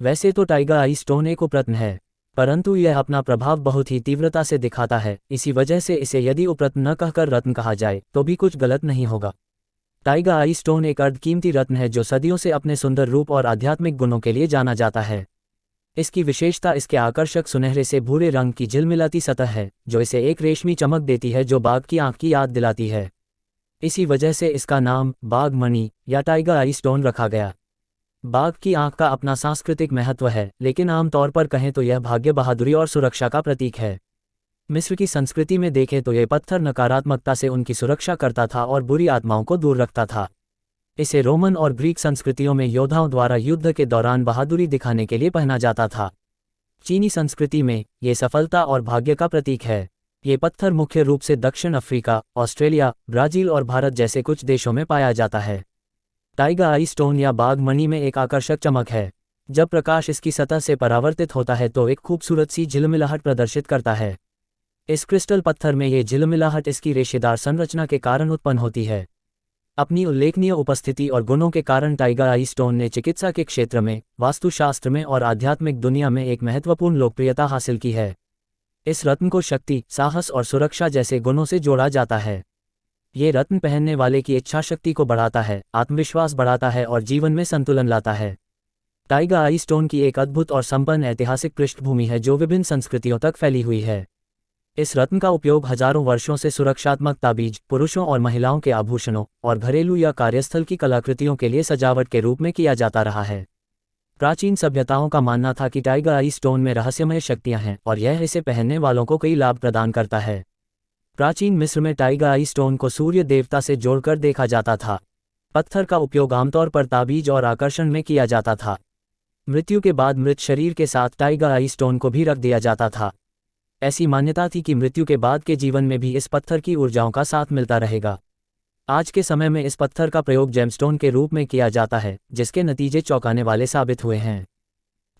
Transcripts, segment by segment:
वैसे तो टाइगर आई स्टोन एक उपरत्न है, परंतु यह अपना प्रभाव बहुत ही तीव्रता से दिखाता है। इसी वजह से इसे यदि उपरत्न न कहकर रत्न कहा जाए तो भी कुछ गलत नहीं होगा। टाइगर आई स्टोन एक अर्धकीमती रत्न है जो सदियों से अपने सुंदर रूप और आध्यात्मिक गुणों के लिए जाना जाता है। इसकी विशेषता इसके आकर्षक सुनहरे से भूरे रंग की झिलमिलाती सतह है, जो इसे एक रेशमी चमक देती है जो बाघ की आंख की याद दिलाती है। इसी वजह से इसका नाम बाघ मणि या टाइगर आई स्टोन रखा गया। बाघ की आंख का अपना सांस्कृतिक महत्व है, लेकिन आमतौर पर कहें तो यह भाग्य, बहादुरी और सुरक्षा का प्रतीक है। मिस्र की संस्कृति में देखें तो यह पत्थर नकारात्मकता से उनकी सुरक्षा करता था और बुरी आत्माओं को दूर रखता था। इसे रोमन और ग्रीक संस्कृतियों में योद्धाओं द्वारा युद्ध के दौरान बहादुरी दिखाने के लिए पहना जाता था। चीनी संस्कृति में ये सफलता और भाग्य का प्रतीक है। ये पत्थर मुख्य रूप से दक्षिण अफ्रीका, ऑस्ट्रेलिया, ब्राज़ील और भारत जैसे कुछ देशों में पाया जाता है। टाइगर आई स्टोन या बाघ मणि में एक आकर्षक चमक है। जब प्रकाश इसकी सतह से परावर्तित होता है तो एक खूबसूरत सी झिलमिलाहट प्रदर्शित करता है। इस क्रिस्टल पत्थर में ये झिलमिलाहट इसकी रेशेदार संरचना के कारण उत्पन्न होती है। अपनी उल्लेखनीय उपस्थिति और गुणों के कारण टाइगर आई स्टोन ने चिकित्सा के क्षेत्र में, वास्तुशास्त्र में और आध्यात्मिक दुनिया में एक महत्वपूर्ण लोकप्रियता हासिल की है। इस रत्न को शक्ति, साहस और सुरक्षा जैसे गुणों से जोड़ा जाता है। ये रत्न पहनने वाले की इच्छा शक्ति को बढ़ाता है, आत्मविश्वास बढ़ाता है और जीवन में संतुलन लाता है। टाइगर आई स्टोन की एक अद्भुत और संपन्न ऐतिहासिक पृष्ठभूमि है जो विभिन्न संस्कृतियों तक फैली हुई है। इस रत्न का उपयोग हजारों वर्षों से सुरक्षात्मक ताबीज, पुरुषों और महिलाओं के आभूषणों और घरेलू या कार्यस्थल की कलाकृतियों के लिए सजावट के रूप में किया जाता रहा है। प्राचीन सभ्यताओं का मानना था कि टाइगर आई स्टोन में रहस्यमय शक्तियां हैं और यह इसे पहनने वालों को कई लाभ प्रदान करता है। प्राचीन मिस्र में टाइगर आई स्टोन को सूर्य देवता से जोड़कर देखा जाता था। पत्थर का उपयोग आमतौर पर ताबीज और आकर्षण में किया जाता था। मृत्यु के बाद मृत शरीर के साथ टाइगर आई स्टोन को भी रख दिया जाता था। ऐसी मान्यता थी कि मृत्यु के बाद के जीवन में भी इस पत्थर की ऊर्जाओं का साथ मिलता रहेगा। आज के समय में इस पत्थर का प्रयोग जेमस्टोन के रूप में किया जाता है, जिसके नतीजे चौंकाने वाले साबित हुए हैं।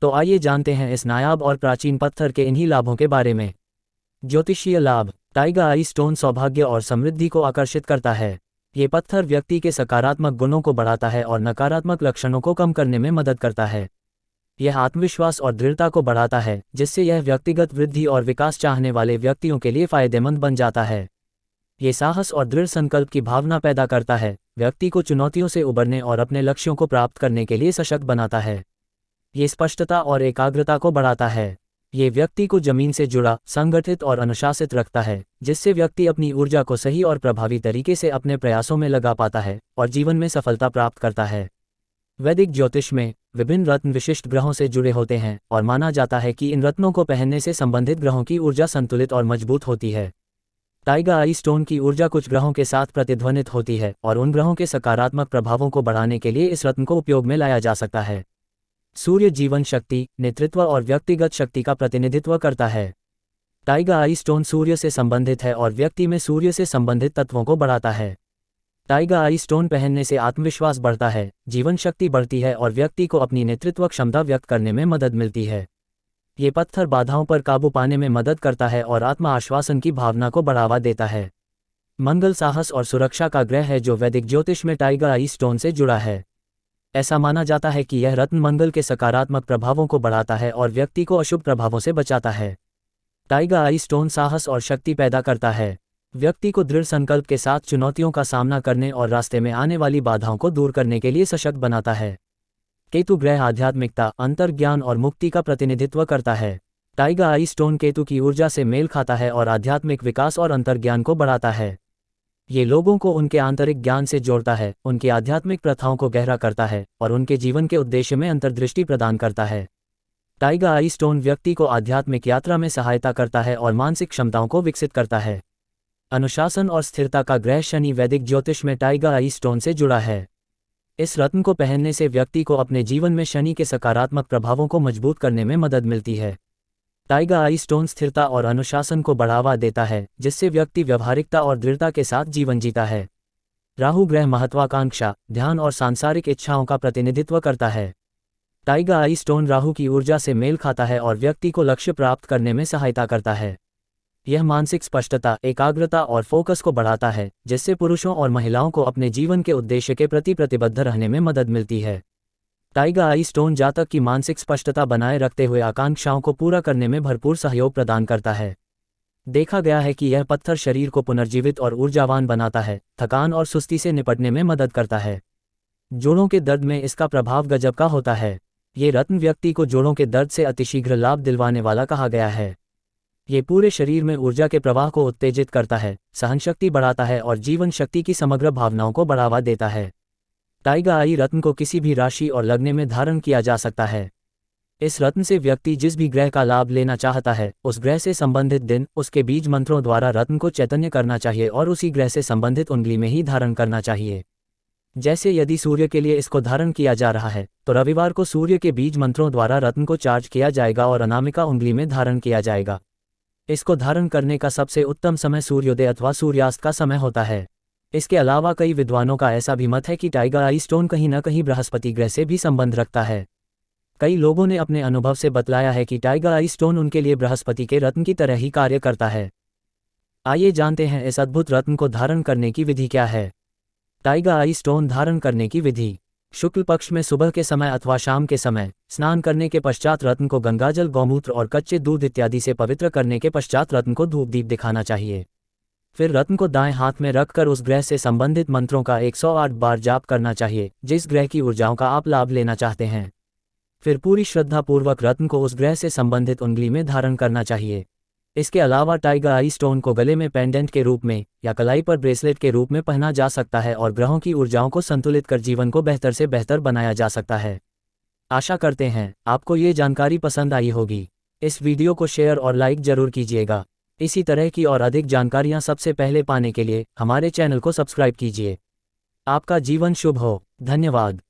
तो आइए जानते हैं इस नायाब और प्राचीन पत्थर के इन्हीं लाभों के बारे में। ज्योतिषीय लाभ। टाइगर आई स्टोन सौभाग्य और समृद्धि को आकर्षित करता है। ये पत्थर व्यक्ति के सकारात्मक गुणों को बढ़ाता है और नकारात्मक लक्षणों को कम करने में मदद करता है। यह आत्मविश्वास और दृढ़ता को बढ़ाता है, जिससे यह व्यक्तिगत वृद्धि और विकास चाहने वाले व्यक्तियों के लिए फायदेमंद बन जाता है। ये साहस और दृढ़ संकल्प की भावना पैदा करता है, व्यक्ति को चुनौतियों से उबरने और अपने लक्ष्यों को प्राप्त करने के लिए सशक्त बनाता है। ये स्पष्टता और एकाग्रता को बढ़ाता है। ये व्यक्ति को जमीन से जुड़ा, संगठित और अनुशासित रखता है, जिससे व्यक्ति अपनी ऊर्जा को सही और प्रभावी तरीके से अपने प्रयासों में लगा पाता है और जीवन में सफलता प्राप्त करता है। वैदिक ज्योतिष में विभिन्न रत्न विशिष्ट ग्रहों से जुड़े होते हैं और माना जाता है कि इन रत्नों को पहनने से संबंधित ग्रहों की ऊर्जा संतुलित और मजबूत होती है। टाइगर आई स्टोन की ऊर्जा कुछ ग्रहों के साथ प्रतिध्वनित होती है और उन ग्रहों के सकारात्मक प्रभावों को बढ़ाने के लिए इस रत्न को उपयोग में लाया जा सकता है। सूर्य जीवन शक्ति, नेतृत्व और व्यक्तिगत शक्ति का प्रतिनिधित्व करता है। टाइगर आई स्टोन सूर्य से संबंधित है और व्यक्ति में सूर्य से संबंधित तत्वों को बढ़ाता है। टाइगर आई स्टोन पहनने से आत्मविश्वास बढ़ता है, जीवन शक्ति बढ़ती है और व्यक्ति को अपनी नेतृत्व क्षमता व्यक्त करने में मदद मिलती है। ये पत्थर बाधाओं पर काबू पाने में मदद करता है और आत्म आश्वासन की भावना को बढ़ावा देता है। मंगल, साहस और सुरक्षा का ग्रह है जो वैदिक ज्योतिष में टाइगर आई स्टोन से जुड़ा है। ऐसा माना जाता है कि यह रत्न मंगल के सकारात्मक प्रभावों को बढ़ाता है और व्यक्ति को अशुभ प्रभावों से बचाता है। टाइगर आई स्टोन साहस और शक्ति पैदा करता है। व्यक्ति को दृढ़ संकल्प के साथ चुनौतियों का सामना करने और रास्ते में आने वाली बाधाओं को दूर करने के लिए सशक्त बनाता है। केतु ग्रह आध्यात्मिकता, अंतर्ज्ञान और मुक्ति का प्रतिनिधित्व करता है। टाइगर आई स्टोन केतु की ऊर्जा से मेल खाता है और आध्यात्मिक विकास और अंतर्ज्ञान को बढ़ाता है। ये लोगों को उनके आंतरिक ज्ञान से जोड़ता है, उनकी आध्यात्मिक प्रथाओं को गहरा करता है और उनके जीवन के उद्देश्य में अंतर्दृष्टि प्रदान करता है। टाइगर आई स्टोन व्यक्ति को आध्यात्मिक यात्रा में सहायता करता है और मानसिक क्षमताओं को विकसित करता है। अनुशासन और स्थिरता का ग्रह शनि वैदिक ज्योतिष में टाइगर आई स्टोन से जुड़ा है। इस रत्न को पहनने से व्यक्ति को अपने जीवन में शनि के सकारात्मक प्रभावों को मजबूत करने में मदद मिलती है। टाइगर आई स्टोन स्थिरता और अनुशासन को बढ़ावा देता है, जिससे व्यक्ति व्यवहारिकता और दृढ़ता के साथ जीवन जीता है। राहु ग्रह महत्वाकांक्षा, ध्यान और सांसारिक इच्छाओं का प्रतिनिधित्व करता है। टाइगर आई स्टोन राहु की ऊर्जा से मेल खाता है और व्यक्ति को लक्ष्य प्राप्त करने में सहायता करता है। यह मानसिक स्पष्टता, एकाग्रता और फोकस को बढ़ाता है, जिससे पुरुषों और महिलाओं को अपने जीवन के उद्देश्य के प्रति प्रतिबद्ध रहने में मदद मिलती है। टाइगर आई स्टोन जातक की मानसिक स्पष्टता बनाए रखते हुए आकांक्षाओं को पूरा करने में भरपूर सहयोग प्रदान करता है। देखा गया है कि यह पत्थर शरीर को पुनर्जीवित और ऊर्जावान बनाता है, थकान और सुस्ती से निपटने में मदद करता है। जोड़ों के दर्द में इसका प्रभाव गजब का होता है। ये रत्न व्यक्ति को जोड़ों के दर्द से अतिशीघ्र लाभ दिलवाने वाला कहा गया है। ये पूरे शरीर में ऊर्जा के प्रवाह को उत्तेजित करता है, सहनशक्ति बढ़ाता है और जीवन शक्ति की समग्र भावनाओं को बढ़ावा देता है। टाइगर आई रत्न को किसी भी राशि और लग्न में धारण किया जा सकता है। इस रत्न से व्यक्ति जिस भी ग्रह का लाभ लेना चाहता है, उस ग्रह से संबंधित दिन, उसके बीज मंत्रों द्वारा रत्न को चैतन्य करना चाहिए और उसी ग्रह से संबंधित उंगली में ही धारण करना चाहिए। जैसे यदि सूर्य के लिए इसको धारण किया जा रहा है, तो रविवार को सूर्य के बीज मंत्रों द्वारा रत्न को चार्ज किया जाएगा और अनामिका उंगली में धारण किया जाएगा। इसको धारण करने का सबसे उत्तम समय सूर्योदय अथवा सूर्यास्त का समय होता है। इसके अलावा कई विद्वानों का ऐसा भी मत है कि टाइगर आई स्टोन कहीं न कहीं बृहस्पति ग्रह से भी संबंध रखता है। कई लोगों ने अपने अनुभव से बतलाया है कि टाइगर आई स्टोन उनके लिए बृहस्पति के रत्न की तरह ही कार्य करता है। आइए जानते हैं इस अद्भुत रत्न को धारण करने की विधि क्या है। टाइगर आई स्टोन धारण करने की विधि। शुक्ल पक्ष में सुबह के समय अथवा शाम के समय स्नान करने के पश्चात रत्न को गंगाजल, गौमूत्र और कच्चे दूध इत्यादि से पवित्र करने के पश्चात रत्न को धूप दीप दिखाना चाहिए। फिर रत्न को दाएं हाथ में रखकर उस ग्रह से संबंधित मंत्रों का 108 बार जाप करना चाहिए, जिस ग्रह की ऊर्जाओं का आप लाभ लेना चाहते हैं। फिर पूरी श्रद्धापूर्वक रत्न को उस ग्रह से संबंधित उंगली में धारण करना चाहिए। इसके अलावा टाइगर आई स्टोन को गले में पेंडेंट के रूप में या कलाई पर ब्रेसलेट के रूप में पहना जा सकता है और ग्रहों की ऊर्जाओं को संतुलित कर जीवन को बेहतर से बेहतर बनाया जा सकता है। आशा करते हैं आपको ये जानकारी पसंद आई होगी। इस वीडियो को शेयर और लाइक जरूर कीजिएगा। इसी तरह की और अधिक जानकारियां सबसे पहले पाने के लिए हमारे चैनल को सब्सक्राइब कीजिए। आपका जीवन शुभ हो। धन्यवाद।